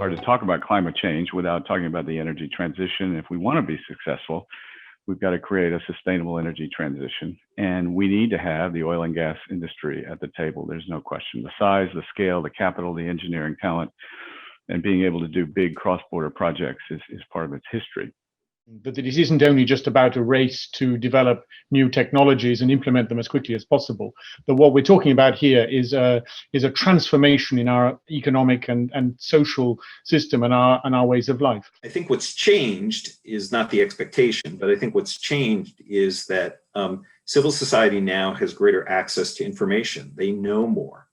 hard to talk about climate change without talking about the energy transition. If we want to be successful, we've got to create a sustainable energy transition. And we need to have the oil and gas industry at the table. There's no question. The size, the scale, the capital, the engineering talent, and being able to do big cross-border projects is part of its history. But it isn't only just about a race to develop new technologies and implement them as quickly as possible. But what we're talking about here is a transformation in our economic and social system and our ways of life. I think what's changed is not the expectation, but I think what's changed is that civil society now has greater access to information. They know more.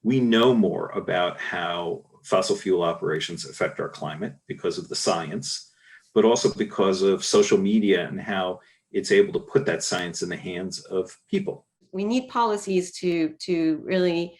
We know more about how fossil fuel operations affect our climate because of the science, but also because of social media and how it's able to put that science in the hands of people. We need policies to really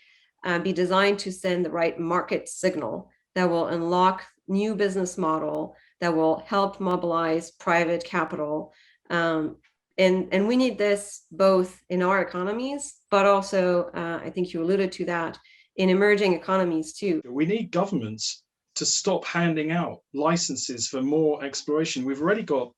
be designed to send the right market signal that will unlock new business model, that will help mobilize private capital. And we need this both in our economies, but also, I think you alluded to that, in emerging economies too. We need governments to stop handing out licenses for more exploration. We've already got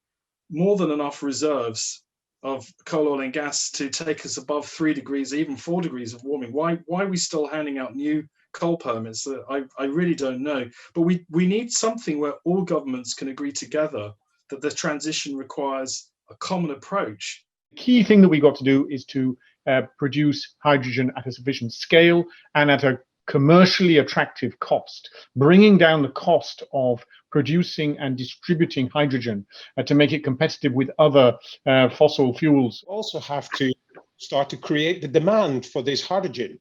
more than enough reserves of coal, oil and gas to take us above 3 degrees, even 4 degrees of warming. Why are we still handing out new coal permits? I really don't know. But we need something where all governments can agree together that the transition requires a common approach. The key thing that we got to do is to produce hydrogen at a sufficient scale and at a commercially attractive cost, bringing down the cost of producing and distributing hydrogen to make it competitive with other fossil fuels. Also have to start to create the demand for this hydrogen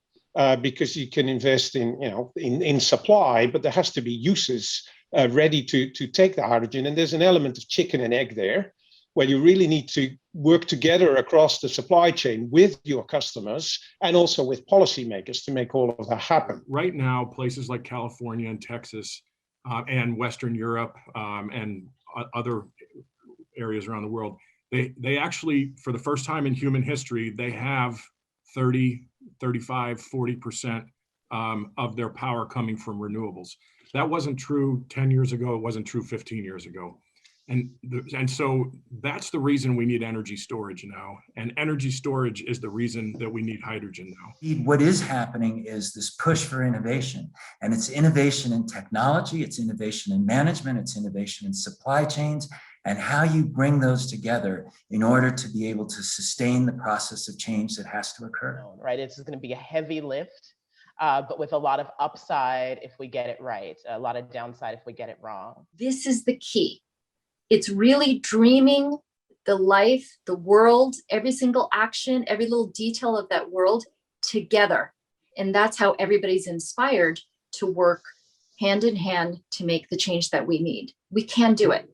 because you can invest in supply, but there has to be uses ready to take the hydrogen. And there's an element of chicken and egg there, where you really need to work together across the supply chain with your customers and also with policymakers to make all of that happen. Right now, places like California and Texas and Western Europe and other areas around the world, they actually, for the first time in human history, they have 30, 35, 40% of their power coming from renewables. That wasn't true 10 years ago. It wasn't true 15 years ago. And so that's the reason we need energy storage now. And energy storage is the reason that we need hydrogen now. What is happening is this push for innovation. And it's innovation in technology, it's innovation in management, it's innovation in supply chains, and how you bring those together in order to be able to sustain the process of change that has to occur. Right, it's going to be a heavy lift, but with a lot of upside if we get it right, a lot of downside if we get it wrong. This is the key. It's really dreaming the life, the world, every single action, every little detail of that world together. And that's how everybody's inspired to work hand in hand to make the change that we need. We can do it.